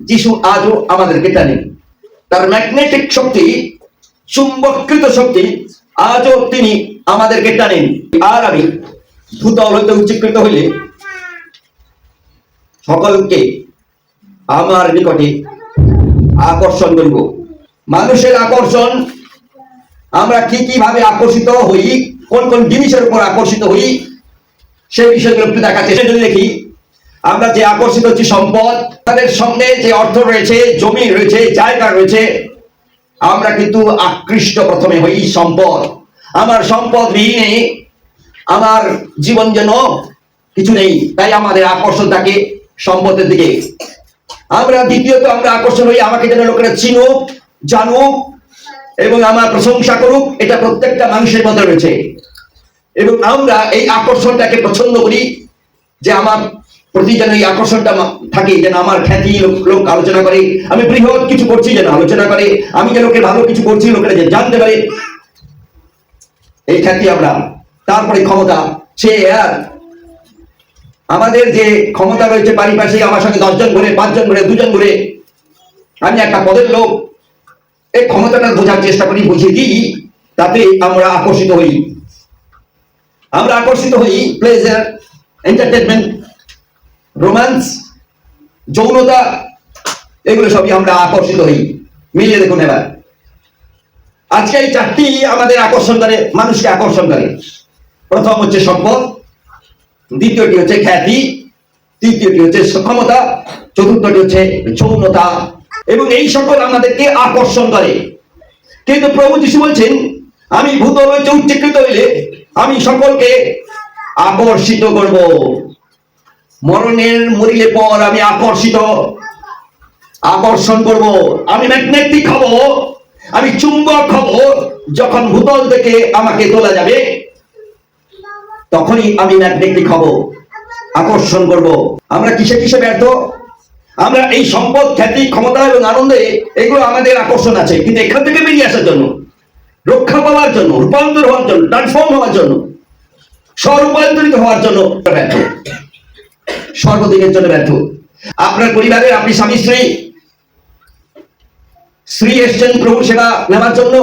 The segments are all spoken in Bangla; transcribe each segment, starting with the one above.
যিশু আজও আমাদেরকে টানে। তার ম্যাগনেটিক শক্তি, চুম্বকৃত শক্তি আজও তিনি আমাদেরকে টানেন। আর আমি ভূতল হইতে উচ্চীকৃত হইলে সকলকে আমার নিকটে আকর্ষণ করিব। মানুষের আকর্ষণ, আমরা কি কিভাবে আকর্ষিত হই, কোন কোন জিনিসের উপর আকর্ষিত হই, সেই বিষয়গুলো একটু দেখাচ্ছে। যদি দেখি, আমরা যে আকর্ষিত হচ্ছি সম্পদ, তাদের সঙ্গে যে অর্থ রয়েছে, জমি রয়েছে, জায়গা রয়েছে, আমরা কিন্তু আকৃষ্ট প্রথমে হই সম্পদ। আমার সম্পদ বিহীনে আমার জীবন যেন কিছু নেই, তাই আমাদের আকর্ষণ থাকে সম্পদের দিকে। আমরা দ্বিতীয়ত আমরা আকর্ষণ হই আমাকে যেন লোকেরা চিনুক, জানুক এবং আমার প্রশংসা করুক, এটা প্রত্যেকটা মানুষের মধ্যে রয়েছে। এবং আমরা এই আকর্ষণটাকে পছন্দ করি, যে আমার প্রতি যেন এই আকর্ষণটা থাকে, যেন আমার খ্যাতি লোক আলোচনা করে, আমি বৃহৎ কিছু করছি যেন আলোচনা করে, আমি যে লোকের ভালো কিছু করছি লোকেরা যে জানতে পারে, এই খ্যাতি আমরা। তারপরে ক্ষমতা, সে আর আমাদের যে ক্ষমতা রয়েছে পারিপার্শ্বিক, আমার সঙ্গে 10 জন ঘুরে, 5 জন ঘুরে, 2 জন ঘুরে, আমি একটা পদের লোক, এই ক্ষমতাটা বোঝার চেষ্টা করি, বুঝিয়ে দিই, তাতে আমরা আকর্ষিত হই। আমরা আকর্ষিত হই প্লেজার, এন্টারটেনমেন্ট, রোম্যান্স, যৌনতা, এগুলো সবই আমরা আকর্ষিত হই। মিলিয়ে দেখুন এবার, আজকে এই 4টি আমাদের আকর্ষণ করে, মানুষকে আকর্ষণ করে। প্রথম হচ্ছে সম্পদ, দ্বিতীয়টি হচ্ছে খ্যাতি, তৃতীয়টি হচ্ছে ক্ষমতা, চতুর্থটি হচ্ছে যৌনতা, এবং এই সকল আমাদেরকে আকর্ষণ করে। কিন্তু প্রভু যিশু বলছেন, আমি ভূতল হইতে উচ্চীকৃত হইলে আমি সকলকে আকর্ষিত করব। মরিলে পর আমি আকর্ষণ করব, আমি ম্যাগনেটিক হব, আমি চুম্বক হব। যখন ভূতল থেকে আমাকে তোলা যাবে, তখনই আমি ম্যাগনেটিক হব, আকর্ষণ করব। আমরা কিসে কিসে ব্যর্থ? আমরা এই সম্পদ, খ্যাতি, ক্ষমতা এবং আনন্দে, এগুলো আমাদের আকর্ষণ আছে, কিন্তু এখান থেকে বেরিয়ে আসার জন্য, রক্ষা পাওয়ার জন্য, রূপান্তর হওয়ার জন্য, ট্রান্সফর্ম হওয়ার জন্য, স্বরূপান্তরিত হওয়ার জন্য ব্যর্থ, সর্বদিনের জন্য ব্যর্থ। আপনার পরিবারে আপনি স্বামী স্ত্রী এসছেন প্রভুর সেবা নেওয়ার জন্য,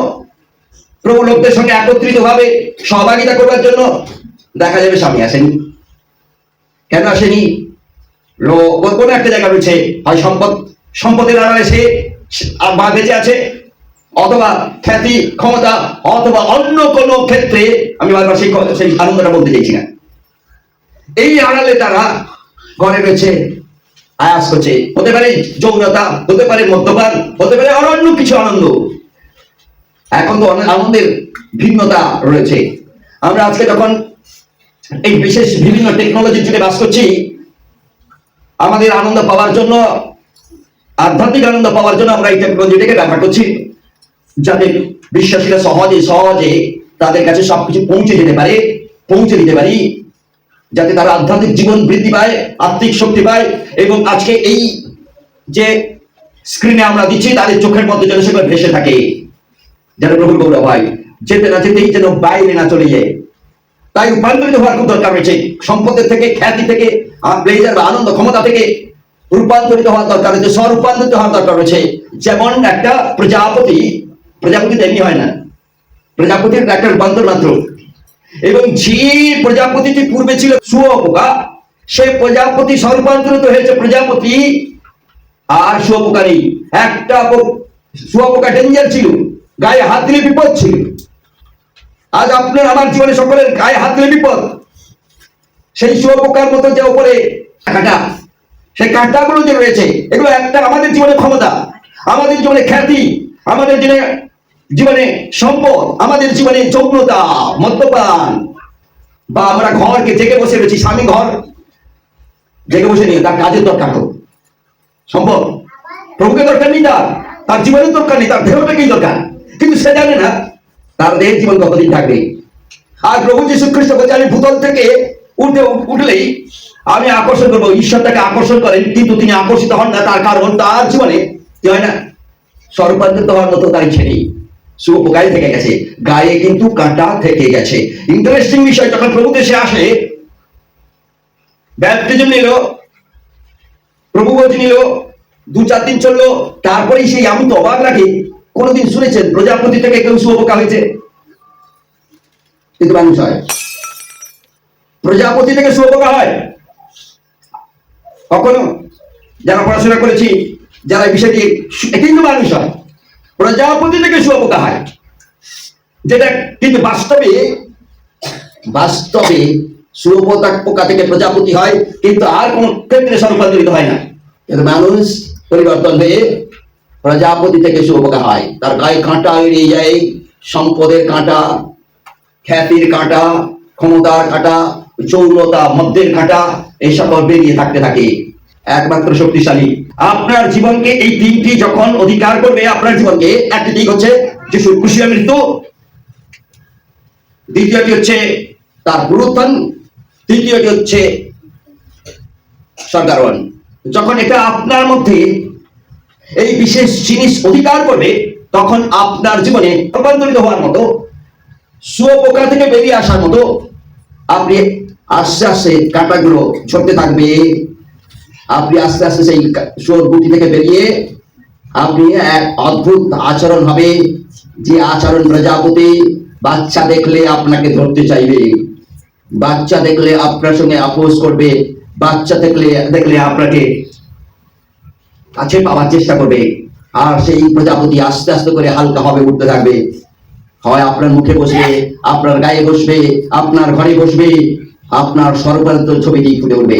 প্রভু লোকদের সঙ্গে একত্রিত ভাবে সহভাগিতা করবার জন্য, দেখা যাবে স্বামী আসেনি। কেন আসেনি? কোনো একটা জায়গা রয়েছে, হয় সম্পদের আড়ালে সে বেঁচে আছে, অথবা খ্যাতি, ক্ষমতা, অথবা অন্য কোনো ক্ষেত্রে, আমি বারবার সেই আনন্দটা বলতে চাইছি না, এই আড়ালে তারা ঘরে রয়েছে, আয়াস করছে। হতে পারে যৌনতা, হতে পারে মদ্যপান, হতে পারে অন্য কিছু আনন্দ। এখন তো অনেক আনন্দের ভিন্নতা রয়েছে। আমরা আজকে যখন এই বিশেষ বিভিন্ন টেকনোলজির যুগে বাস করছি, আমাদের আনন্দ পাওয়ার জন্য, আধ্যাত্মিক আনন্দ পাওয়ার জন্য আমরা এই টেকনোলজিটাকে ব্যবহার করছি, যাতে বিশ্বাসীরা সহজে তাদের কাছে সবকিছু পৌঁছে দিতে পারি, যাতে তারা আধ্যাত্মিক জীবন বৃদ্ধি পায়, আত্মিক শক্তি পায়। এবং আজকে এই যে স্ক্রিনে আমরা দিচ্ছি, তাদের চোখের মধ্যে যেন সেগুলো ভেসে থাকে, যেন প্রভুর গৌরব হয়, যেতে না যেতেই যেন বাইরে না চলে যায়। তাই রূপান্তরিত হওয়ার খুব দরকার রয়েছে। সম্পদের থেকে, খ্যাতি থেকে, প্লেজার বা আনন্দ, ক্ষমতা থেকে রূপান্তরিত হওয়ার দরকার রয়েছে, স্বরূপান্তরিত হওয়ার দরকার রয়েছে। যেমন একটা প্রজাপতি তেমনি হয় না, প্রজাপতির একটা রূপান্তর মাত্র। এবং যে প্রজাপতিটি পূর্বে ছিল শুঁয়োপোকা, সে প্রজাপতি স্বরূপান্তরিত হয়েছে প্রজাপতি, আর শুঁয়োপোকা নেই। একটা শুঁয়োপোকা ডেঞ্জার ছিল, গায়ে হাত দিলে বিপদ ছিল। আজ আপনার আমার জীবনে সকলের গায়ে হাত দিলে বিপদ। সেই শুঁয়োপোকার মতো যে উপরে কাঁটা, সেই কাঁটাগুলো যে রয়েছে, এগুলো একটা আমাদের জীবনে ক্ষমতা, আমাদের জীবনে খ্যাতি, আমাদের জীবনে সম্পদ, আমাদের জীবনে যৌনতা, মদ্যপান, বা আমরা ঘরকে জেগে বসে রয়েছি, স্বামী ঘর জেগে বসে নিয়ে তার কাজের দরকার হোক, সম্পদ। প্রভুকে দরকার নেই, তার জীবনের দরকার নেই, তার দেহটাকেই দরকার, কিন্তু সে জানে না তার দেহের জীবন কতদিন থাকবে। আর প্রভু যীশু খ্রিস্ট বলছে, আমি ভূতল থেকে উঠলেই আমি আকর্ষণ করবো। ঈশ্বর তাকে আকর্ষণ করেন, কিন্তু তিনি আকর্ষিত হন না, তার কারণ তার জীবনে কি হয় না, স্বরূপান্তরিত হওয়ার মতো তার ইচ্ছে নেই। শুঁয়োপোকায় থেকে গেছে, গায়ে কিন্তু কাঁটা থেকে গেছে। ইন্টারেস্টিং বিষয়, যখন প্রভু দেশে আসে, ব্যাপটিজম নিল, প্রভু ভোজ নিল, 2-4 দিন চললো, তারপরেই সেই আমি তো অবাক লাগে, কোনোদিন শুনেছেন প্রজাপতি থেকে কেউ শুয়োপোকা হয়েছে? কিন্তু মানুষ হয়, প্রজাপতি থেকে শুয়োপোকা হয় কখনো? যারা পড়াশোনা করেছি, যারা বিষয়টি, কিন্তু মানুষ হয়, প্রজাপতি থেকে শুয়োপোকা হয়, যেটা কিন্তু বাস্তবে বাস্তবে শুয়োপোকা পোকা থেকে প্রজাপতি হয়, কিন্তু আর কোন ক্ষেত্রে রূপান্তরিত হয় না। কিন্তু মানুষ পরিবর্তন হয়ে প্রজাপতি থেকে শুয়োপোকা হয়, তার গায়ে কাঁটা এড়িয়ে যায়, সম্পদের কাঁটা, খ্যাতির কাঁটা, ক্ষমতার কাঁটা, চৌলতা, মধ্যের কাঁটা, এই সকল বেরিয়ে থাকতে থাকে। একমাত্র শক্তিশালী আপনার জীবনকে এই তিনটি যখন অধিকার করবে, আপনার জীবনকে, একটি দিক হচ্ছে যিশুর ক্রুশীয় মৃত্যু, দ্বিতীয়টি হচ্ছে তার পুনরুত্থান, তৃতীয়টি হচ্ছে স্বর্গারোহণ। যখন এটা আপনার মধ্যে এই বিশেষ জিনিস অধিকার করবে, তখন আপনার জীবনে রূপান্তরিত হওয়ার মতো, শুয়োপোকা থেকে বেরিয়ে আসার মতো, আপনি আস্তে আস্তে কাঁটাগুলো ছড়তে থাকবে, আপনি আস্তে আস্তে সেই শুয়োর গুটি থেকে বেরিয়ে আপনি এক অদ্ভুত আচরণ হবে, যে আচরণ প্রজাপতি বাচ্চা দেখলে আপনাকে ধরতে চাইবে, বাচ্চা দেখলে আপনার সঙ্গে আপোষ করবে, বাচ্চা দেখলে আপনাকে কাছে পাওয়ার চেষ্টা করবে, আর সেই প্রজাপতি আস্তে আস্তে করে হালকা হবে, উঠতে থাকবে, হয় আপনার মুখে বসবে, আপনার গায়ে বসবে, আপনার ঘরে বসবে, আপনার সর্বান্তর ছবিটি ফুটে উঠবে।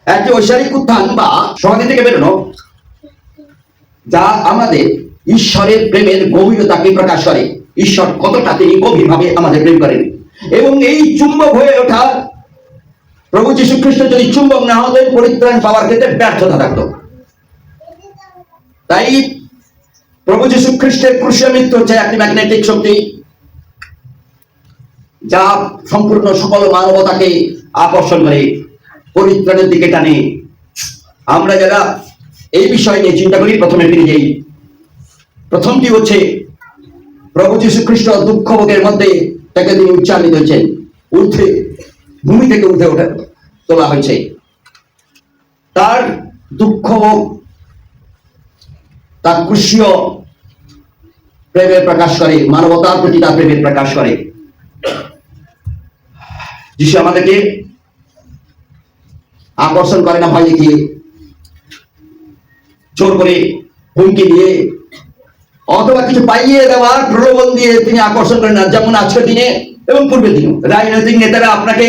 একটি ঐশ্বরিক উত্থান বা সমাধি থেকে বেরোনো, যা আমাদের ঈশ্বরের প্রেমের গভীরতাকে প্রকাশ করে, ঈশ্বর কতটা তিনি গভীরভাবে আমাদের প্রেম করেন। এবং এই চুম্বক হয়ে ওঠা প্রভু যীশু খ্রিস্ট যদি চুম্বক না হতেন, পরিত্রাণ পাওয়ার ক্ষেত্রে ব্যর্থতা থাকতো। তাই প্রভু যীশু খ্রিস্টের ক্রুশীয় মৃত্যু হচ্ছে একটি ম্যাগনেটিক শক্তি, যা সম্পূর্ণ সকল মানবতাকে আকর্ষণ করে, পরিত্রাণের দিকে টানে। আমরা যারা এই বিষয় নিয়ে চিন্তা করি, প্রথমে ফিরে যাই। প্রথমটি হচ্ছে প্রভু যীশু খ্রিস্ট দুঃখ ভোগের মধ্যে তাকে তিনি উচ্চারিত হয়েছেন, ভূমি থেকে উঠে তোলা হয়েছে। তার দুঃখ ভোগ তার ক্রুশীয় প্রেমের প্রকাশ করে, মানবতার প্রতি তার প্রেমের প্রকাশ করে। যিশু আমাদেরকে আকর্ষণ করে না ভয় দেখিয়ে, জোর করে, হুমকি দিয়ে, অথবা কিছু পাইয়ে দেওয়ার প্রলোভন দিয়ে তিনি আকর্ষণ করেন না। যেমন আজকের দিনে এবং পূর্বের দিনে রাজনৈতিক নেতারা আপনাকে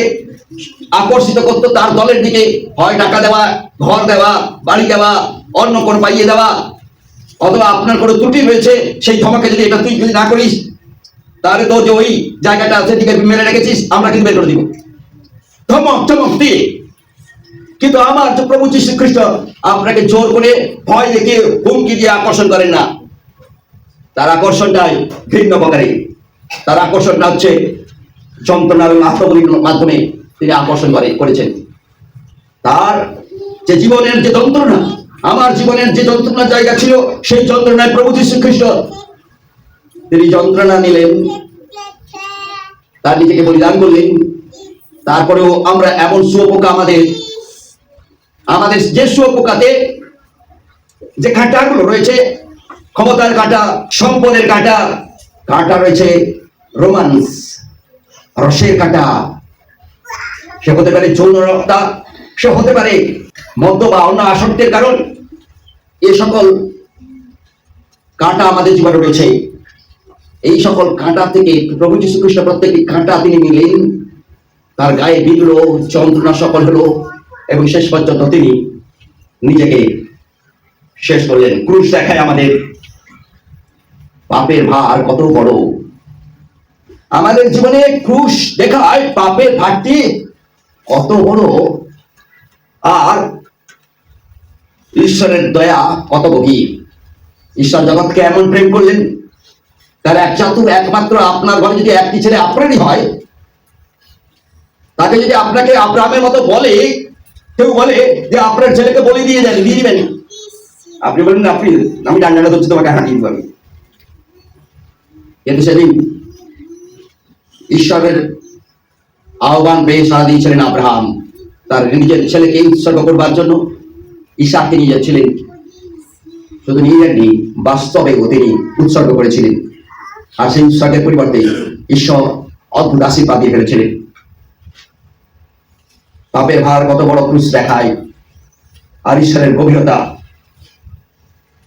আকর্ষিত করতো তার দলের দিকে, হয় টাকা দেওয়া, ঘর দেওয়া, বাড়ি দেওয়া, অন্য কোনো পাইয়ে দেওয়া, অথবা আপনার কোনো ত্রুটি হয়েছে সেই ধমাকে যদি এটা তুই যদি না করিস, তাহলে তো যে ওই জায়গাটা আছে দিকে মেরে রেখেছিস, আমরা কিন্তু বের করে দিব, ধমক চমক দিয়ে। কিন্তু আমার প্রভু যীশু খ্রিস্ট আপনাকে জোর করে, ভয় দেখিয়ে, হুমকি দিয়ে আকর্ষণ করেন না। তার আকর্ষণটাই ভিন্ন প্রকারে। তার আকর্ষণটা হচ্ছে যন্ত্রণা এবং আত্মবলির মাধ্যমে তিনি আকর্ষণ করেছেন। তার যে জীবনের যে যন্ত্রণা, আমার জীবনের যে যন্ত্রণার জায়গা ছিল, সেই যন্ত্রণায় প্রভু যীশু খ্রিস্ট তিনি যন্ত্রণা নিলেন, তার নিজেকে বলিদান করলেন। তারপরেও আমরা এমন শুয়োপোকা, আমাদের যে শুয়োপোকাতে যে কাঁটাগুলো রয়েছে, ক্ষমতার কাঁটা, সম্পদের কাঁটা, কাঁটা রয়েছে রোমান্স, রসের কাঁটা, সে হতে পারে যৌনতা, সে হতে পারে মদ্য বা অন্য আসক্তির কারণ। এ সকল কাঁটা আমাদের জীবনে রয়েছে। এই সকল কাঁটা থেকে প্রভু যীশু খ্রিস্ট প্রত্যেকটি কাঁটা তিনি নিলেন, তার গায়ে বিঁধল, যন্ত্রণা সকল হলো, এবং শেষ পর্যন্ত তিনি নিজেকে শেষ করলেন। ক্রুশ দেখায় আমাদের পাপের ভার কত বড়। আমাদের জীবনে ক্রুশ দেখায় পাপের ভারটি কত বড়, আর ঈশ্বরের দয়া কত গভীর। ঈশ্বর জগৎকে এমন প্রেম করলেন, তার একমাত্র আপনার ঘরে যদি একটি ছেলে আপনারই হয়, তাকে যদি আপনাকে আব্রাহামের মতো বলে, কেউ বলে যে আপনার ছেলেকে বলি দিয়ে দিবেন, আপনি বলেন আমি ডান্ডাটা ধরছি, তোমাকে হাঁটিয়ে দিব আমি। কিন্তু সেদিন ঈশ্বরের আহ্বান পেয়ে সাড়া দিয়েছিলেন আব্রাহাম, তার নিজের ছেলেকে উৎসর্গ করবার জন্য। ইসাককে নিয়ে যাচ্ছিলেন, শুধু নিয়ে যাননি, বাস্তবেও তিনি উৎসর্গ করেছিলেন। আর সেই উৎসর্গের পরিবর্তে ঈশ্বর অদ্ভুত আশীর্বাদ দিয়ে ফেলেছিলেন। পাপের ভার কত বড় ক্রুশ দেখায়, আর ঈশ্বরের গভীরতা,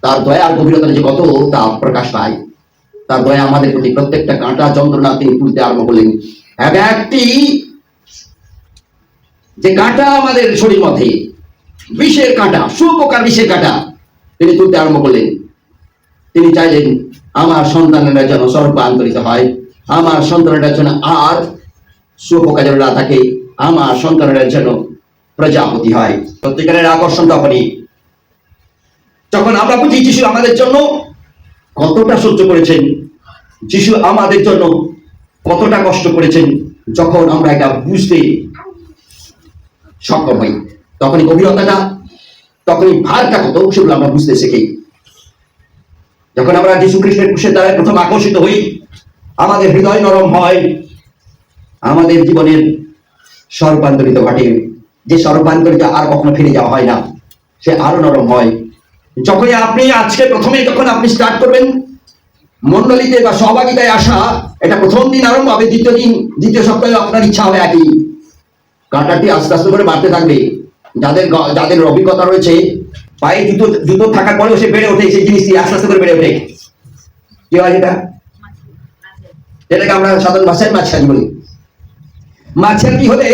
তার দয়ার গভীরতা যে কত তা প্রকাশ পায়। তার দয়া আমাদের প্রতি প্রত্যেকটা কাঁটা যন্ত্রণা তিনি তুলতে আরম্ভ করলেন। একটি যে কাঁটা আমাদের শরীর মধ্যে, বিষের কাঁটা, শুঁয়োপোকার বিষের কাঁটা তিনি তুলতে আরম্ভ করলেন। তিনি চাইলেন আমার সন্তানেরা যেন সর্বান্তরিত হয়, আমার সন্তানেরা যেন আর শুঁয়োপোকা যেন না থাকে, আমার সন্তানেরা যেন প্রজাপতি হয়। সত্যিকারের আকর্ষণ তখনই যখন আমরা বুঝি যিশু আমাদের জন্য কতটা সহ্য করেছেন, যিশু আমাদের জন্য কতটা কষ্ট করেছেন। যখন আমরা এটা বুঝতে সক্ষম হই, তখনই গভীরতাটা, তখনই ভারটা কত, সেগুলো আমরা বুঝতে শিখি। যখন আমরা যীশু খ্রিস্টের ক্রুশের দ্বারা প্রথম আকর্ষিত হই, আমাদের হৃদয় নরম হয়, আমাদের জীবনের সর্বান্তরিত ঘটে। যে সর্বান্তরিত আর কখনো ফিরে যাওয়া হয় না, সে আরো নরম হয়। যখনই আপনি আজকে প্রথমে যখন আপনি স্টার্ট করবেন মন্ডলীতে বা সহভাগিতায় আসা, এটা প্রথম দিন আরম্ভ হবে, দ্বিতীয় দিন, দ্বিতীয় সপ্তাহে আপনার ইচ্ছা হবে একই। কাঁটাটি আস্তে আস্তে করে বাড়তে থাকবে। যাদের অভিজ্ঞতা রয়েছে, পায়ে জুতো থাকার পরেও সে বেড়ে ওঠে, সেই জিনিসটি আস্তে আস্তে করে বেড়ে ওঠে। কি হয় এটা? এটাকে আমরা সাধারণ ভাষায় মাছারি বলি। মাছারি হলে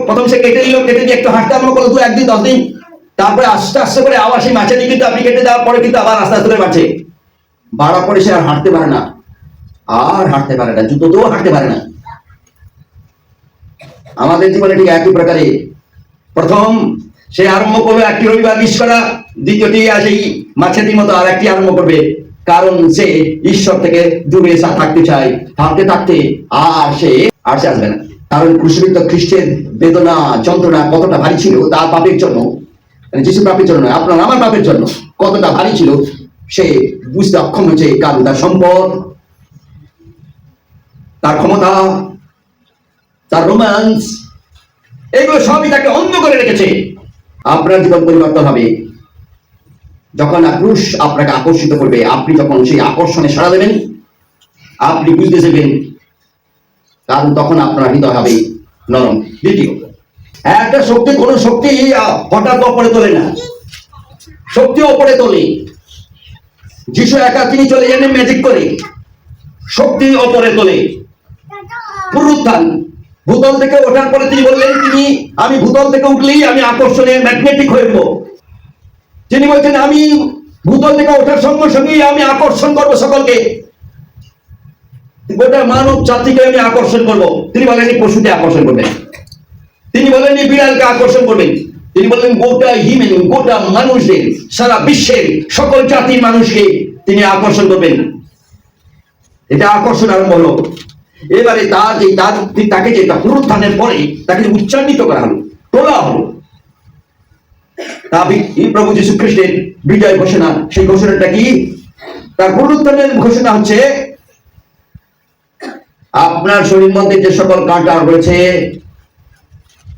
প্রথম সে কেটে নিল, কেটে দিয়ে একটু হাঁটতে আরম্ভ করলো 2 1 দিন 10 দিন, তারপরে আস্তে আস্তে করে আবার সেই মাছারি কিন্তু আপনি কেটে দেওয়ার পরে কিন্তু আবার আস্তে আস্তে করে বাড়ছে। বাড়ার পরে সে আর হাঁটতে পারে না, জুতো দিয়েও হাঁটতে পারে না। আমাদের জীবনে ঠিক একই প্রকারে প্রথম সে আরম্ভ করবে একটি রবিবার মিস করা, দ্বিতীয়টি সেই মাছের মতো আর একটি আরম্ভ করবে, কারণ সে ঈশ্বর থেকে দূরে থাকতে চায়। থাকতে আর সে আসবে না। কারণ ক্রুশবিদ্ধ খ্রিস্টের বেদনা যন্ত্রণা কতটা ভারী ছিল তার পাপের জন্য, যিশু পাপের জন্য নয়, আপনার আমার পাপের জন্য কতটা ভারী ছিল সে বুঝতে অক্ষম হয়েছে। কারণ তার সম্পদ, তার ক্ষমতা, তার রোম্যান্স, এগুলো সবই তাকে অন্ধ করে রেখেছে। আপনার জীবন পরিবর্তন হবে যখন ক্রুশ আপনাকে আকর্ষিত করবে। আপনি যখন সেই আকর্ষণে সাড়া দেবেন, আপনি বুঝতে শিখবেন, কারণ তখন আপনার হৃদয় হবে নরম। দ্বিতীয়, একটা শক্তি, কোন শক্তি হঠাৎ ওপরে তোলে না, শক্তি ওপরে তোলে। যিশু একা তিনি চলে যান ম্যাজিক করে, শক্তি ওপরে তোলে। পুনরুত্থান, ভূতল থেকে ওঠার পরে তিনি বললেন, আমি ভূতল থেকে উঠলেই আমি আকর্ষণে ম্যাগনেটিক হয়ে যাবো। তিনি বলছেন আমি ভূতল থেকে ওঠার সঙ্গে সঙ্গেই আমি আকর্ষণ করবো সকলকে, গোটা মানব জাতিকে আমি আকর্ষণ করবো। তিনি বলেননি পশুতে আকর্ষণ করবেন, তিনি বলেননি বিড়ালকে আকর্ষণ করবেন, তিনি বললেন গোটা মানুষদের, সারা বিশ্বের সকল জাতির মানুষকে তিনি আকর্ষণ করবেন। এটা আকর্ষণ আরম্ভ হলো। এবারে তাকে যে পুনরুত্থানের পরে তাকে উচ্চান্বিত করা হলো, তোলা হলো। প্রভু যীশু খ্রিস্টের বিজয় ঘোষণা, সেই ঘোষণাটা কি? তার পুনরুত্থানের ঘোষণা হচ্ছে আপনার শরীর মধ্যে যে সকল কাঁটা রয়েছে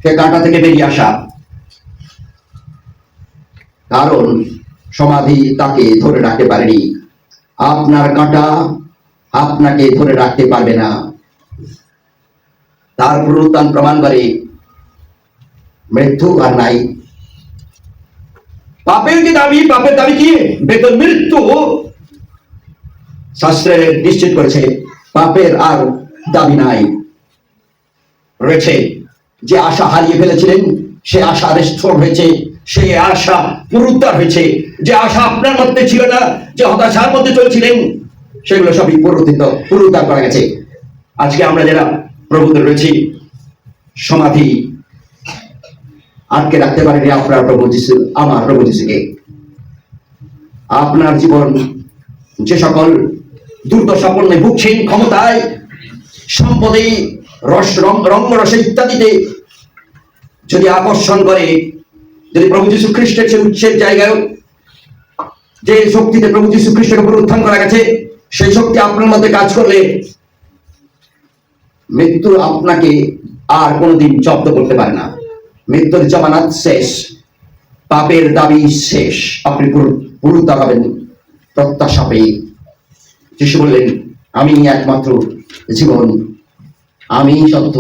সে কাঁটা থেকে বেরিয়ে আসা। কারণ সমাধি তাকে ধরে রাখতে পারেনি, আপনার কাঁটা আপনাকে ধরে রাখতে পারবে না। তার পুনরুত্থান প্রমাণ করে মৃত্যু আর নাই। পাপের দাবি কি? বেতন মৃত্যু। শাস্ত্রে নিশ্চিত করেছে পাপের আর দাবি নাই। রয়েছে যে আশা হারিয়ে ফেলেছিলেন, সে আশা রেস্টোর হয়েছে, সেই আশা পুনরুদ্ধার হয়েছে। যে আশা আপনার মধ্যে ছিল না, যে হতাশার মধ্যে চলছিলেন, সেগুলো সবই পুনরুদ্ধার করা গেছে। আজকে আমরা যারা প্রভুতে রয়েছি, সমাধি আটকে রাখতে পারেনি আপনার প্রভু যিশু, আমার প্রভু যিশুকে। আপনার জীবন যে সকল দুর্দশাপন্ন ভুগছেন, ক্ষমতায়, সম্পদে, রঙ্গরসে ইত্যাদিতে যদি আকর্ষণ করে, যদি প্রভু যীশু খ্রিস্টের সে উচ্চের জায়গায় যে শক্তিতে প্রভু যীশু খ্রিস্টকে পুনরুত্থান করা গেছে, সেই শক্তি আপনার মধ্যে কাজ করলে মৃত্যু আপনাকে আর কোনোদিন জব্দ করতে পারে না। মৃত্যুর জামানত শেষ। পাপের দাবি শেষ, আপনি পুনরুদ্ধার হবেন প্রত্যাশা পেয়ে। যিশু বললেন, আমি একমাত্র জীবন, আমি সত্য,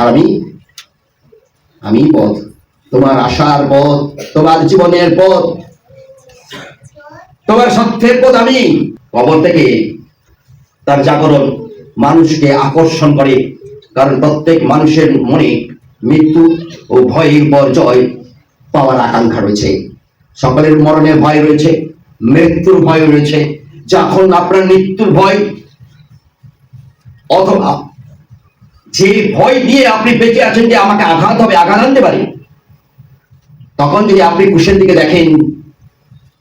আর আমি পথ। তোমার আশার পথ, তোমার জীবনের পথ, তোমার সত্যের পথ আমি। কবর থেকে তার জাগরণ মানুষকে আকর্ষণ করে, কারণ প্রত্যেক মানুষের মনে মৃত্যু ও ভয়ের উপর জয় পাওয়ার আকাঙ্ক্ষা রয়েছে। সকলের মরণের ভয় রয়েছে, মৃত্যুর ভয় রয়েছে। যখন আপনার মৃত্যুর ভয় অথবা যে ভয় দিয়ে আপনি বেঁচে আছেন যে আমাকে আঘাত হবে, আঘাত আনতে পারে, তখন যদি আপনি কুশের দিকে দেখেন,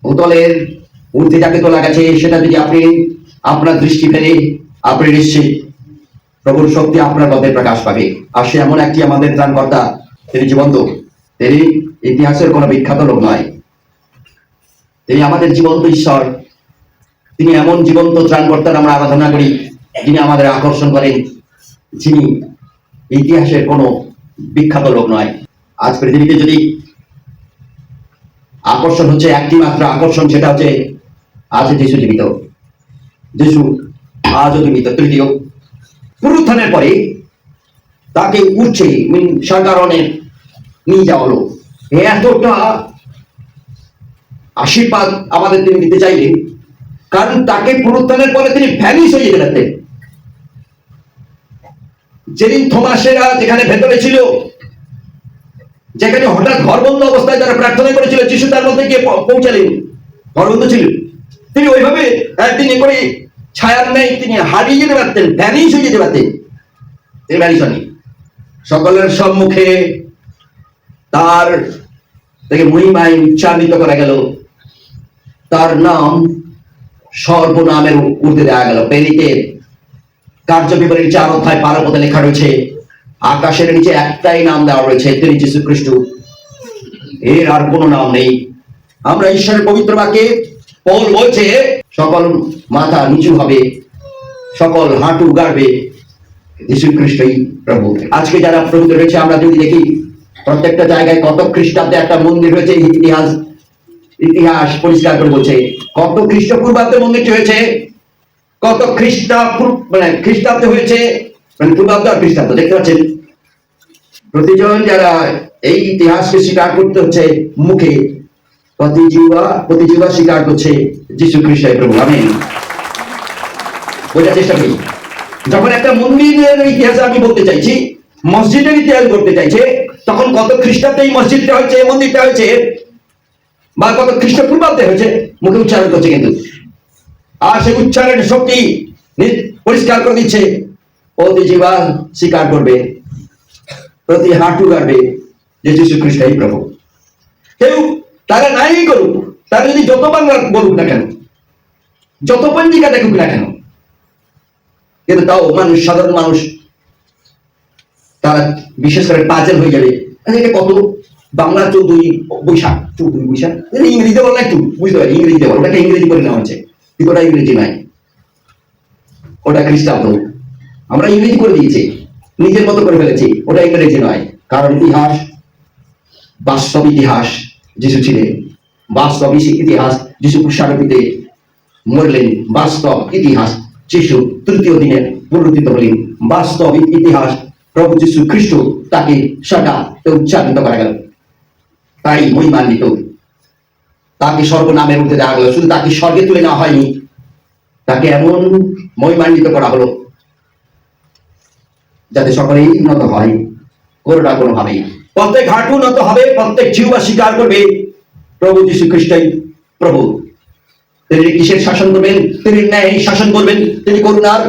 বোতলের ঊর্ধ্বে যাকে তোলা গেছে সেটা যদি আপনি আপনার দৃষ্টি ফেলে, আপনি নিশ্চিত প্রভুর শক্তি আপনার মধ্যে প্রকাশ পাবে। আর সে এমন একটি আমাদের ত্রাণকর্তা, তিনি জীবন্ত, তিনি ইতিহাসের কোনো বিখ্যাত লোক নয়, তিনি আমাদের জীবন্ত ঈশ্বর। তিনি এমন জীবন্ত ত্রাণকর্তার আমরা আরাধনা করি, যিনি আমাদের আকর্ষণ করেন, যিনি ইতিহাসের কোনো বিখ্যাত লোক নয়। আজ পৃথিবীতে যদি আকর্ষণ হচ্ছে একটি মাত্র আকর্ষণ, সেটা হচ্ছে আজ যিশু জীবিত, যিশু আজও জীবিত। তৃতীয় পুনরুত্থানের পরে তাকে উঠছে সাধারণের নিয়ে যাওয়া হলো। এতটা আশীর্বাদ আমাদের তিনি দিতে চাইলেন, কারণ তাকে পুনরুত্থানের পরে তিনি ভ্যানিশ হয়ে যেতে পারতেন। যেদিন থমাসেরা যেখানে ভেতরে ছিল, যেখানে হঠাৎ ঘরবন্ধ অবস্থায় তারা প্রার্থনা করেছিল, যিশু তার মধ্যে গিয়ে পৌঁছালেন, ঘরবন্ধ ছিল, তিনি ওইভাবে একদিন করে ছায়ার নেই তিনি হারিয়ে যেতে পারতেন, ভ্যানিশ হয়ে যেতে পারতেন। তিনি ভ্যানিশ হননি। সকলের সম্মুখে তার থেকে মহিমায় উচ্চারিত করা গেল, তার নাম সর্বনামের ঊর্ধ্বে দেওয়া গেল। পেরিতের কার্যবিবরণী 4 অধ্যায় 12 পদে লেখা রয়েছে, আকাশের নিচে একটাই নাম দেওয়া রয়েছে, তিনি যীশু খ্রিস্ট, এর আর কোনো নাম নেই। আমরা ঈশ্বরের পবিত্র বাক্যে পৌল বলছে, সকল মাথা নিচু হবে, সকল হাঁটু গাড়বে, যীশু খ্রিস্টই প্রভু। আজকে যারা প্রভুতে রয়েছে, আমরা যদি দেখি প্রত্যেকটা জায়গায় কত খ্রিস্টাব্দে একটা মন্দির হয়েছে, ইতিহাস পরিষ্কার করে বলছে কত খ্রিস্টপূর্বাব্দে মন্দিরটি হয়েছে, কত খ্রিস্টাব্দে হয়েছে, পূর্বাব্দ আর খ্রিস্টাব্দ। দেখতে পাচ্ছেন, প্রতিজন যারা এই ইতিহাসকে স্বীকার করতে হচ্ছে মুখে, প্রতিজীবা স্বীকার করছে যীশু খ্রিস্টই প্রভু। আমেন। বোঝার চেষ্টা করি, যখন একটা মন্দিরের ইতিহাস আমি বলতে চাইছি, মসজিদের ইতিহাস বলতে চাইছে, তখন কত খ্রিস্টাব্দে এই মসজিদটা হয়েছে, এই মন্দিরটা হয়েছে, বা কত খ্রিস্টপূর্বাব্দে হয়েছে, মুখে উচ্চারণ করছে কিন্তু। আর সেই উচ্চারণের শক্তি পরিষ্কার করে দিচ্ছে, প্রতি জীবা স্বীকার করবে, প্রতি হাঁটু গাড়বে যে যীশু খ্রিস্টই প্রভু। কেউ তারা নাই করুক, তারা যদি যত বাংলা বলুক না কেন, যত পঞ্জিকা দেখুক না কেন, কিন্তু তাও মানুষ, সাধারণ মানুষ, তারা বিশেষ করে পাজেল হয়ে যাবে। এটা কত বাংলা 14 বৈশাখ, ইংরেজিতে বল না, একটু বুঝতে পারি, ইংরেজিতে বল, ওটাকে ইংরেজি করে নেওয়া হচ্ছে, কিন্তু ওটা ইংরেজি নয়, ওটা খ্রিস্টাব্দ। আমরা ইংরেজি করে দিয়েছি, নিজের মতো করে ফেলেছি, ওটা ইংরেজি নয়। কারণ ইতিহাস, বাস্তব ইতিহাস যিশু ছিলেন, বাস্তব ইতিহাস যিশু কুশারোপিতে মরলেন, বাস্তব ইতিহাস যিশু তৃতীয় দিনের পুনরুত্থিত হলেন, বাস্তব ইতিহাস প্রভু যীশু খ্রিস্ট, তাকে সেটা উচ্চারিত করা গেল, তাই মহিমান্বিত, তাকে সর্বনামের মধ্যে দেওয়া গেল। শুধু তাকে স্বর্গে তুলে নেওয়া হয়নি, তাকে এমন মহিমান্বিত করা হলো যাতে সকলেই নত হয়, কোনোটা কোনোভাবে। প্রত্যেক হাঁটু নত হবে, প্রত্যেক জিহ্বা স্বীকার করবে প্রভু যীশু খ্রিস্টই প্রভু। তিনি কিসের শাসন করবেন? তিনি ন্যায় শাসন করবেন, তিনি করুণার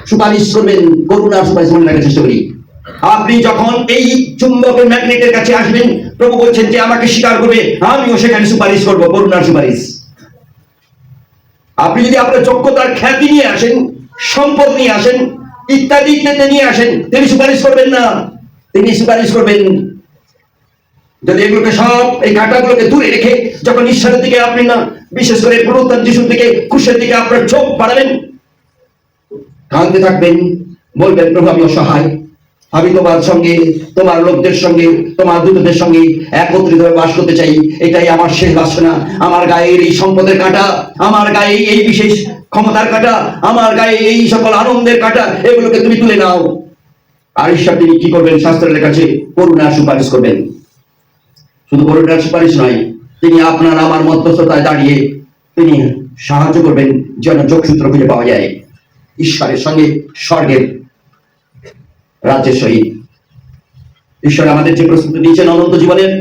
সুপারিশ করবেন। করুণার সুপারিশ মনে রাখার চেষ্টা করি। আপনি যখন এই চুম্বকের ম্যাগনেটের কাছে আসবেন, প্রভু বলছেন যে আমাকে স্বীকার করবে, আমিও সেখানে সুপারিশ করবো, করুণার সুপারিশ। আপনি যদি আপনার যোগ্যতার খ্যাতি নিয়ে আসেন, সম্পদ নিয়ে আসেন, ইত্যাদি ইত্যাদি নিয়ে আসেন, তিনি সুপারিশ করবেন না, তিনি সুপারিশ করবেন যদি এগুলোকে সব, এই কাঁটাগুলোকে দূরে রেখে যখন ঈশ্বরের দিকে আপনি না, বিশেষ করে পুনরুত্থান যিশুর দিকে, ক্রুশের দিকে আপনার চোখ বাড়াবেন, কাঁদতে থাকবেন, বলবেন প্রভু আমি অসহায়, আমি তোমার সঙ্গে, তোমার লোকদের সঙ্গে, তোমার দূতদের সঙ্গে একত্রিত হয়ে বাস করতে চাই। এটাই আমার শেষ বাসনা। আমার গায়ের এই সম্পদের কাঁটা, আমার গায়ে এই বিশেষ ক্ষমতার কাঁটা, আমার গায়ে এই সকল আনন্দের কাঁটা, এগুলোকে তুমি তুলে নাও। আর ঈশ্বর তিনি কি করবেন? শাস্ত্রের কাছে করুণার সুপারিশ করবেন। শুধু করুণার সুপারিশ নয়, তিনি আপনার আমার মধ্যস্থতায় দাঁড়িয়ে তিনি সাহায্য করবেন যেন যোগসূত্র খুঁজে পাওয়া যায় ঈশ্বরের সঙ্গে, স্বর্গের রাজ্যের সহিত। ঈশ্বর আমাদের যে প্রস্তুতি দিয়েছেন অনন্ত জীবনের,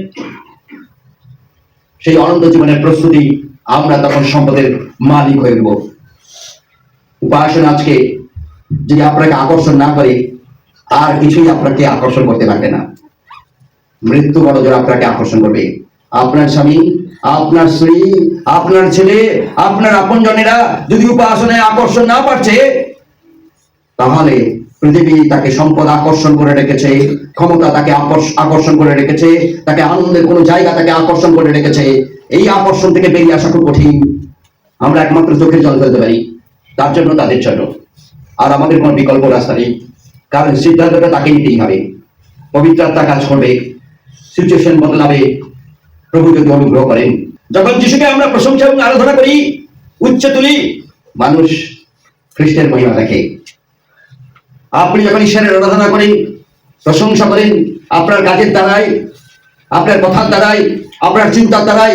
সেই অনন্ত জীবনের প্রস্তুতি আমরা তখন সম্পদের মালিক হয়ে উঠব। উপাসনা আজকে যদি আপনাকে আকর্ষণ না করে, আর কিছুই আপনাকে আকর্ষণ করতে পারবে না। মৃত্যু বড় জোর আপনাকে আকর্ষণ করবে। আপনার স্বামী, আপনার স্ত্রী, আপনার ছেলে, আপনার আপনজনেরা যদি উপাসনায় আকর্ষণ না পারছে, তাহলে পৃথিবী তাকে সম্পদ আকর্ষণ করে রেখেছে, ক্ষমতা তাকে আকর্ষণ করে রেখেছে, তাকে আনন্দের কোনো জায়গা তাকে আকর্ষণ করে রেখেছে। এই আকর্ষণ থেকে বেরিয়ে আসা খুব কঠিন। আমরা একমাত্র চোখের জল ফেলতে পারি, তার জন্য তাদের জন্য। আর আমাদের কোনো বিকল্প রাস্তা নেই, কারণ সিদ্ধান্তটা তাকে নিতেই হবে। পবিত্র আত্মা কাজ করবে, সিচুয়েশন বদলাবে প্রভু যদি অনুগ্রহ করেন। যখন যিশুকে আমরা প্রশংসা এবং আরাধনা করি, উচ্চ তুলি, মানুষ খ্রিস্টের মহিমা দেখে। আপনি যখন ঈশ্বরের আরাধনা করেন, প্রশংসা করেন, আপনার কাজের দ্বারাই, আপনার কথার দ্বারাই, আপনার চিন্তার দ্বারাই,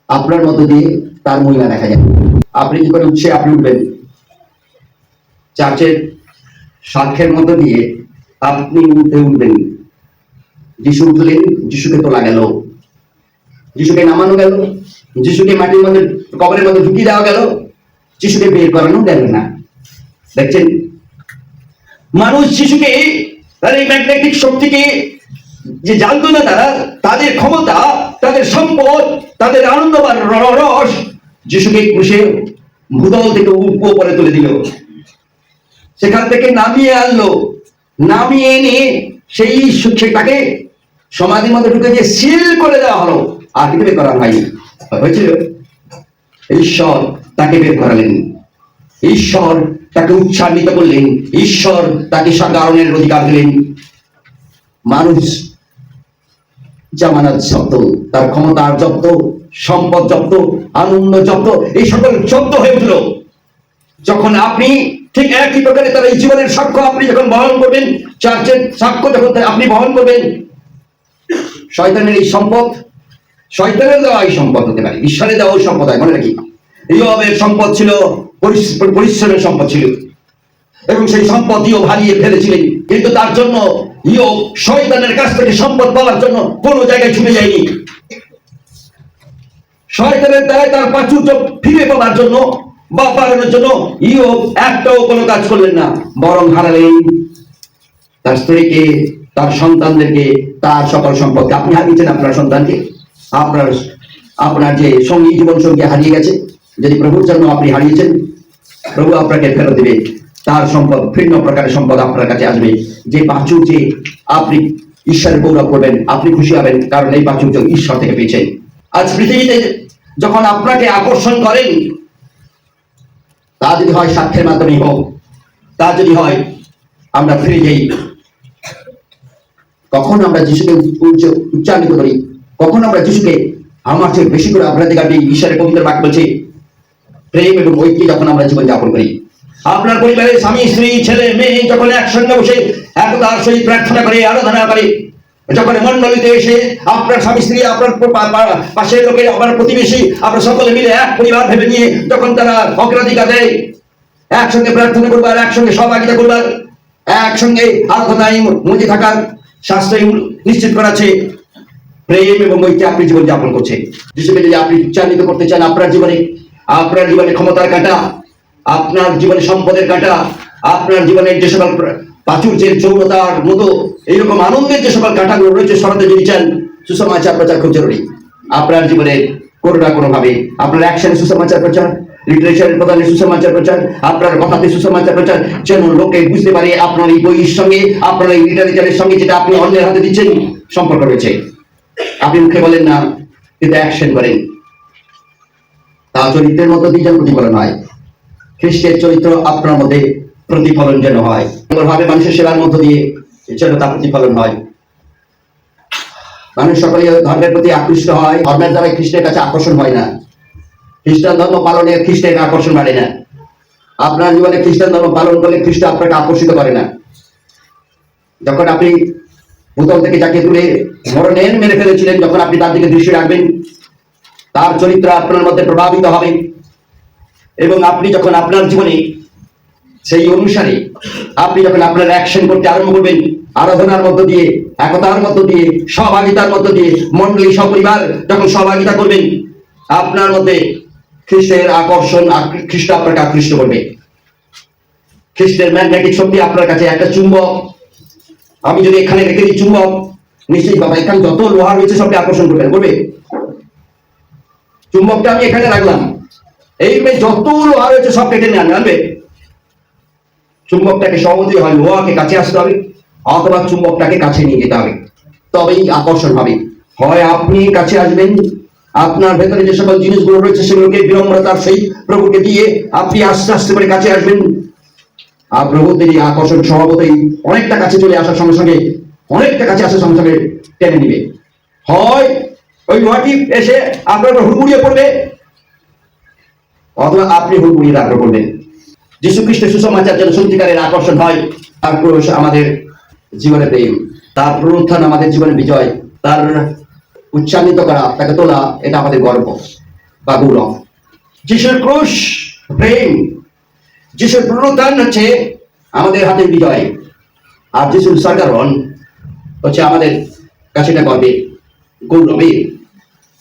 আপনার মধ্য দিয়ে তার মহিমা দেখা যায়। আপনি কি করে উৎসে আপনি উঠবেন? চার্চের সাক্ষ্যের মধ্য দিয়ে আপনি উঠবেন। যিশু উঠলেন, যিশুকে তোলা গেল, যিশুকে নামানো গেল, যিশুকে মাটির মধ্যে, কবরের মধ্যে ঢুকিয়ে দেওয়া গেল, যিশুকে বের করানো গেল না। দেখছেন, মানুষ যিশুকে, তার এই ম্যাগনেটিক শক্তিকে যে জানতো না, তারা তাদের ক্ষমতা, তাদের সম্পদ, তাদের আনন্দ বা রস যিশুকে ক্রুশে ভূতল থেকে উপরে তুলে দিল, সেখান থেকে নামিয়ে আনলো, নামিয়ে এনে সেই তাকে সমাধির মধ্যে ঢুকে দিয়ে সিল করে দেওয়া হলো। আর কিছু বের করা হয়নি। হয়েছিল ঈশ্বর তাকে বের করালেন, ঈশ্বর তাকে উৎসাহিত করলেন, ঈশ্বর তাকে সাধারণের অধিকার দিলেন। মানুষ জামানত জব্দ, তার ক্ষমতার জব্দ, সম্পদ জব্দ, আনন্দ জব্দ, এই সকল জব্দ হয়ে উঠল যখন আপনি ঠিক একই প্রকারে তার এই জীবনের সাক্ষ্য আপনি যখন বহন করবেন, চার্চের সাক্ষ্য যখন আপনি বহন করবেন, শয়তানের এই সম্পদ, শয়তানের দেওয়া এই সম্পদ হতে পারে, ঈশ্বরের দেওয়া ওই সম্পদ হয়। মনে রাখি, ইয়োবের সম্পদ ছিল পরিশ্রমের সম্পদ ছিল, এবং সেই সম্পদ ইয়োব হারিয়ে ফেলেছিলেন। কিন্তু তার জন্য ইয়োব শয়তানের কাছ থেকে সম্পদ পাওয়ার জন্য কোনো জায়গায় ছুটে যায়নি। শয়তানের দ্বারাই তার প্রাচুর্য ফিরে পাওয়ার জন্য বা বাড়ানোর জন্য ইয়োব একটাও কোনো কাজ করলেন না, বরং হারালেন তার স্ত্রীকে, তার সন্তানদেরকে, তার সকল সম্পদকে। আপনি হারিয়েছেন আপনার সন্তানকে, আপনার যে সঙ্গী, জীবন সঙ্গী হারিয়ে গেছে, যদি প্রভুর জন্য আপনি হারিয়েছেন, প্রভু আপনাকে ফেরত দেবে। তার সম্পদ, ভিন্ন প্রকারের সম্পদ আপনার কাছে আসবে, যে প্রাচুর্যে আপনি ঈশ্বরের গৌরব করবেন, আপনি খুশি হবেন, কারণ এই প্রাচুর্য ঈশ্বর থেকে পেয়েছেন। আজ পৃথিবীতে যখন আপনাকে আকর্ষণ করেন, তা যদি হয় সাক্ষ্যের মাধ্যমে হোক, তা যদি হয় আমরা ফিরে যাই, কখন আমরা যিশুকে উচ্চারিত করি, কখন আমরা যিশুকে আমার চেয়ে বেশি করে অগ্রাধিকার দিই। ঈশ্বরের পবিত্র বাক্য বলছে, প্রেম এবং ঐক্যে যখন আমরা জীবন যাপন করি, আপনার পরিবারের স্বামী, স্ত্রী, ছেলে, মেয়ে যখন একসঙ্গে বসে একতার সহিত প্রার্থনা করে, আরাধনা করে, যখন মন্ডলীতে এসে আপনার স্বামী স্ত্রী, আপনার পাশের লোকের, আপনার প্রতিবেশী, আপনার সকলে মিলে এক পরিবার ভেবে নিয়ে যখন তারা অগ্রাধিকার দেয়, একসঙ্গে প্রার্থনা করবার, একসঙ্গে সহভাগিতা করবার, একসঙ্গে আরাধনায় মজে থাকার শাস্ত্রে নিশ্চিত করাছে, প্রেম এবং ঐক্যে আপনি জীবন যাপন করছে। যিশুকে যদি আপনি উচ্চারিত করতে চান আপনার জীবনে, আপনার জীবনে ক্ষমতার কাঁটা, আপনার জীবনে সম্পদের কাঁটা, আপনার জীবনের যে সকল প্রাচুর্যের যৌনতার মতো এইরকম আনন্দের যে সকল কাঁটাগুলো রয়েছে, সরাতে যদি চান, সুসমাচার প্রচার খুব জরুরি। আপনার জীবনে কোনো না কোনো ভাবে আপনার অ্যাকশনে সুসমাচার প্রচার, লিটারেচারের প্রধানে সুসমাচার প্রচার, আপনার কথাতে সুসমাচার প্রচার, যেন লোকে বুঝতে পারে আপনার এই বইয়ের সঙ্গে, আপনার এই লিটারেচারের সঙ্গে যেটা আপনি অন্যের হাতে দিচ্ছেন সম্পর্ক রয়েছে। আপনি মুখে বলেন না, কিন্তু অ্যাকশন করেন, তা চরিত্রের মতো দিয়ে যেন প্রতিফলন হয়। খ্রিস্টের চরিত্র আপনার মধ্যে প্রতিফলন যেন হয়। ভাবে মানুষের সেবার মধ্য দিয়ে যেন তার প্রতিফলন হয়। মানুষ সকলে ধর্মের প্রতি আকৃষ্ট হয়, ধর্মের দ্বারা খ্রিস্টের কাছে আকর্ষণ হয় না। খ্রিস্টান ধর্ম পালনে খ্রিস্টের আকর্ষণ বাড়ে না। আপনার জীবনে খ্রিস্টান ধর্ম পালন করলে খ্রিস্ট আপনাকে আকর্ষিত করে না। যখন আপনি বোতল থেকে যাকে তুলে মরণের মেরে ফেলেছিলেন, যখন আপনি তার দিকে দৃষ্টি রাখবেন, তার চরিত্র আপনার মধ্যে প্রভাবিত হবে, এবং আপনি যখন আপনার জীবনে সেই অনুসারে আপনি যখন আপনার অ্যাকশন করতে আরম্ভ করবেন, আরাধনার মধ্য দিয়ে, একতার মধ্য দিয়ে, সহভাগিতার মধ্য দিয়ে, মন্ডলী সপরিবার যখন সহভাগিতা করবেন, আপনার মধ্যে খ্রিস্টের আকর্ষণ, খ্রিস্ট আপনাকে আকৃষ্ট করবে। খ্রিস্টের ম্যাগনেটিক শক্তি আপনার কাছে একটা চুম্বক। আমি যদি এখানে রেখে দিই চুম্বক, নিশ্চয়ই বাবা এখানে যত লোহা রয়েছে সবকে আকর্ষণ করবে। চুম্বকটা আমি এখানে রাখলাম, এই যত লোহা রয়েছে সব কেটে নিয়ে আনবে। চুম্বকটাকে সহজে হয় লোহাকে কাছে আসতে হবে, অথবা চুম্বকটাকে কাছে নিয়ে যেতে হবে, তবেই আকর্ষণ হবে। হয় আপনি কাছে আসবেন, আপনার ভেতরে যে সকল জিনিসগুলো রয়েছে সেগুলোকে বিনম্রতার সহিত প্রভুকে দিয়ে আপনি আস্তে আস্তে করে কাছে আসবেন। আর প্রভুদের এই আকর্ষণ স্বভাবতই অনেকটা কাছে চলে আসার সঙ্গে সঙ্গে, অনেকটা কাছে আসার সঙ্গে সঙ্গে টেনে নিবে। হয় ওই লোহাটি এসে আপনার হুড়মুড়িয়ে পড়বে, অথবা আপনি হুড়মুড়িয়ে আগ্রহ করবেন। যীশু খ্রিস্টের সুসমাচার যেন সত্যিকারের আকর্ষণ হয়। তার ক্রোশ আমাদের জীবনে প্রেম, তার পুনরুত্থান আমাদের জীবনে বিজয়, তার উচ্চান্বিত করা, তাকে তোলা, এটা আমাদের গর্ব বা গৌরব। যিশুর ক্রোশ প্রেম, যিশুর পুনরুত্থান হচ্ছে আমাদের হাতের বিজয়, আর যিশুর সরকারণ হচ্ছে আমাদের কাছে এটা গর্বে, গৌরবে।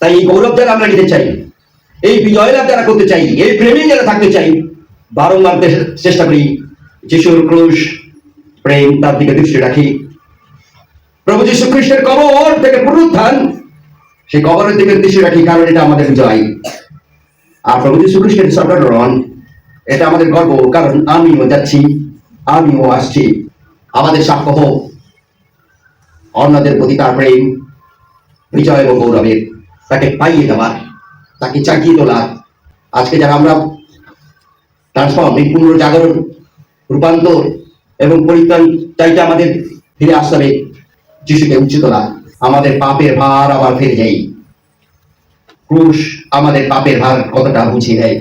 তাই এই গৌরব যারা আমরা নিতে চাই, এই বিজয় লাভ যারা করতে চাই, এই প্রেমে যারা থাকতে চাই, বারংবার চেষ্টা করি যিশুর ক্রুশ প্রেম তার দিকে দৃষ্টি রাখি। প্রভু যীশু খ্রিস্টের কবর থেকে পুনরুত্থান, সেই কবরের দিকে দৃষ্টি রাখি, কারণ এটা আমাদের বিজয়। আর প্রভু যীশু খ্রিস্টের সরকারণ, এটা আমাদের গর্ব, কারণ আমিও যাচ্ছি, আমিও আসছি। আমাদের সাক্ষ্য হোক অন্যদের প্রতি তার প্রেম, বিজয় এবং গৌরবের, তাকে পাইয়ে দেওয়ার, তাকে চাকিয়ে তোলার। আজকে যারা আমরা ট্রান্সফর্ম, এই পুনর্জাগরণ, রূপান্তর এবং পরিত্রাণ চাইতে আমাদের ফিরে আসতে হবে যিশুকে উচ্চ তোলা। আমাদের পাপের ভার আবার ফিরে যাই। ক্রুশ আমাদের পাপের ভার কতটা বুঝিয়ে দেয়।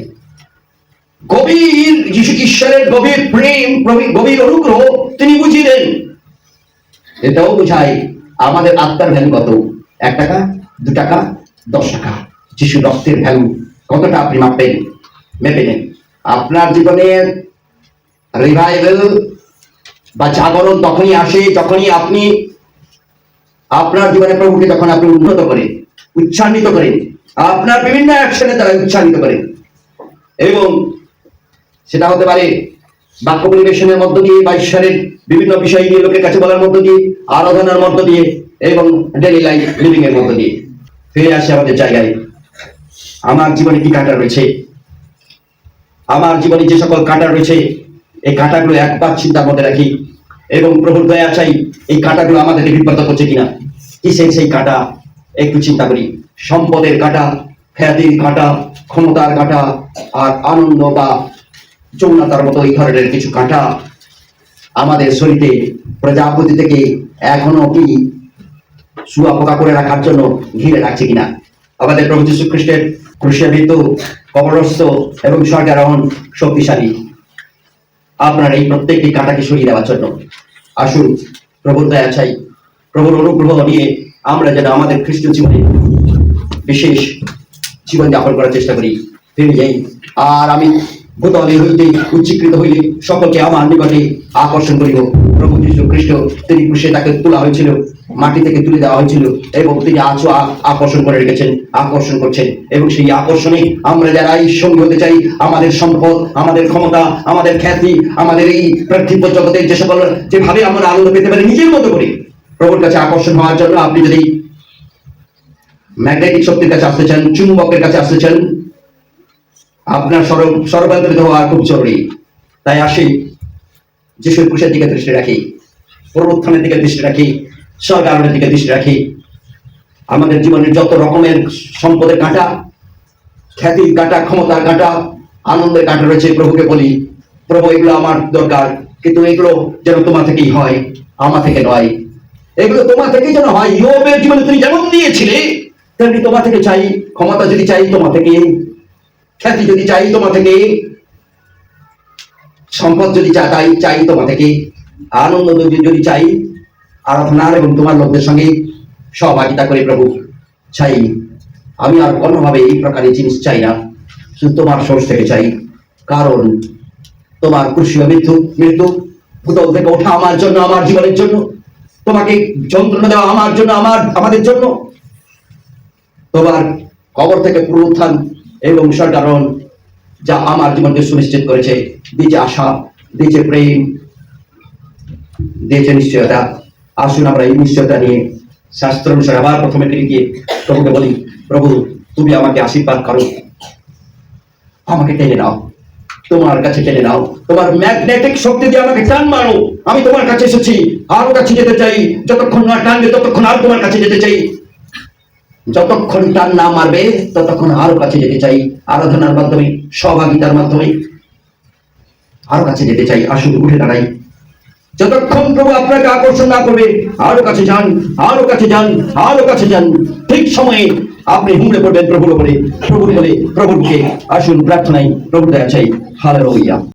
গভীর যিশু ঈশ্বরের গভীর প্রেম, গভীর অনুগ্রহ তিনি বুঝিয়ে দেন। এটাও বোঝায় আমাদের আত্মার ভ্যালু কত। 1 টাকা, 2 টাকা, 10 টাকা, যিশু রক্তের ভ্যালু কতটা আপনি মাপবেন, মেপে নেন। আপনার জীবনে রিভাইভাল বা জাগরণ তখনই আসে যখনই আপনি আপনার জীবনে প্রভুকে যখন আপনি উন্নত করেন, উচ্চান্বিত করেন, আপনার বিভিন্ন অ্যাকশনের দ্বারা উচ্চান্বিত করেন। এবং সেটা হতে পারে বাক্য পরিবেশনের মধ্য দিয়ে, বা ঈশ্বরের বিভিন্ন বিষয় নিয়ে লোকের কাছে বলার মধ্য দিয়ে, আরাধনার মধ্য দিয়ে, এবং ডেইলি লাইফ লিভিং এর মধ্য দিয়ে। ফিরে আসে আমাদের জায়গায়, আমার জীবনে কি কাঁটা রয়েছে, আমার জীবনে যে সকল কাঁটা রয়েছে, এই কাঁটাগুলো একবার চিন্তার মধ্যে রাখি এবং প্রভুর দয়া চাই এই কাঁটাগুলো আমাদেরকে বিব্রত করছে কিনা। কিসের সেই কাঁটা একটু চিন্তা করি। সম্পদের কাঁটা, খ্যাতির কাঁটা, ক্ষমতার কাঁটা, আর আনন্দ বা যৌনতার মতো এই ধরনের কিছু কাঁটা আমাদের শরীরে প্রজাপতি থেকে এখনো কি শুয়া পোকা করে রাখার জন্য ঘিরে রাখছে কিনা। আমাদের প্রভু যীশু খ্রিস্টের ক্রুশিত, কবরস্থ এবং স্বর্গারোহণ শক্তিশালী। আপনার এই প্রত্যেকটি কাঁটাকে সরিয়ে দেওয়ার জন্য আসুন প্রভুর দয়া চাই, প্রভুর অনুগ্রহ নিয়ে আমরা যেন আমাদের খ্রিস্ট জীবনে বিশেষ জীবন যাপন করার চেষ্টা করি। ফিরে যাই। আর আমি ভূতলে হইতে উচ্চীকৃত হইলে সকলকে আমার নিকটে আকর্ষণ করিব। প্রভু যীশু খ্রিস্ট তিনি ক্রুশে তাকে তোলা হয়েছিল, মাটি থেকে তুলে দেওয়া হয়েছিল, এবং তিনি আজও আকর্ষণ করে রেখেছেন, আকর্ষণ করছেন। এবং সেই আকর্ষণে আমরা যারা এই সঙ্গী হতে চাই, আমাদের সম্পদ, আমাদের ক্ষমতা, আমাদের খ্যাতি, আমাদের এই পার্থিব জগতের যে সকল যেভাবে আমরা আনন্দ পেতে পারি নিজের মতো করে প্রভুর কাছে আকর্ষণ হওয়ার জন্য আপনি যদি ম্যাগনেটিক শক্তির কাছে আসতে চান, চুম্বকের কাছে আসতে চান, আপনার সর্বান্তরিত হওয়া খুব জরুরি। তাই আসি যিশুর ক্রুশের দিকে দৃষ্টি রাখি, পুনরুত্থানের দিকে দৃষ্টি রাখি, স্বর্গারোহণের দিকে দৃষ্টি রাখি। আমাদের জীবনের যত রকমের সম্পদের কাঁটা, খ্যাতির কাঁটা, ক্ষমতার কাঁটা, আনন্দের কাঁটা রয়েছে, প্রভুকে বলি প্রভু এগুলো আমার দরকার, কিন্তু এগুলো যেন তোমার থেকেই হয়। আমার থেকে নয়, এগুলো তোমার থেকেই যেন হয়। ইয়োবের জীবনে তুমি যেমন দিয়েছিলে তেমনি তোমার থেকে চাই। ক্ষমতা যদি চাই তোমার থেকে, খ্যাতি যদি চাই তোমার থেকে, সম্পদ যদি চাই চাই তোমার থেকে, আনন্দ যদি চাই, আরাধনার এবং তোমার লোকদের সঙ্গে সহভাগিতা করে প্রভু চাই। আমি আর কোনোভাবে এই প্রকারের জিনিস চাই না, শুধু তোমার সোর্স থেকে চাই। কারণ তোমার ক্রুশীয় মৃত্যু ভূতল থেকে ওঠা আমার জন্য, আমার জীবনের জন্য, তোমাকে যন্ত্রণা দেওয়া আমার জন্য, আমাদের জন্য, তোমার কবর থেকে পুনরুত্থান এবং সরকারণ যা আমার জীবনকে সুনিশ্চিত করেছে, দিয়েছে আশা, দিয়েছে প্রেম, দিয়েছে নিশ্চয়তা। আসুন আমরা এই নিশ্চয়তা নিয়ে শাস্ত্র অনুসারে আবার প্রথমে ফিরে গিয়ে প্রভুকে বলি, প্রভু তুমি আমাকে আশীর্বাদ করো, আমাকে টেনে নাও, তোমার কাছে টেনে নাও, তোমার ম্যাগনেটিক শক্তি দিয়ে আমাকে টান মারো। আমি তোমার কাছে এসেছি, আরো কাছে যেতে চাই। যতক্ষণ না টানবে ততক্ষণ আর তোমার কাছে যেতে চাই। যতক্ষণ টান না মারবে ততক্ষণ আরো কাছে যেতে চাই। আরাধনার মাধ্যমে, সহভাগিতার মাধ্যমে আরো কাছে যেতে চাই। আসুন উঠে দাঁড়াই। যতক্ষণ প্রভু আপনাকে আকর্ষণ না করবে, আরো কাছে যান, আরো কাছে যান, আরো কাছে যান। ঠিক সময়ে আপনি হুমড়ে পড়বেন প্রভুর উপরে, প্রভুর বলে প্রভুকে। আসুন প্রার্থনায় প্রভুর দয়া চাই। হালেলুয়া।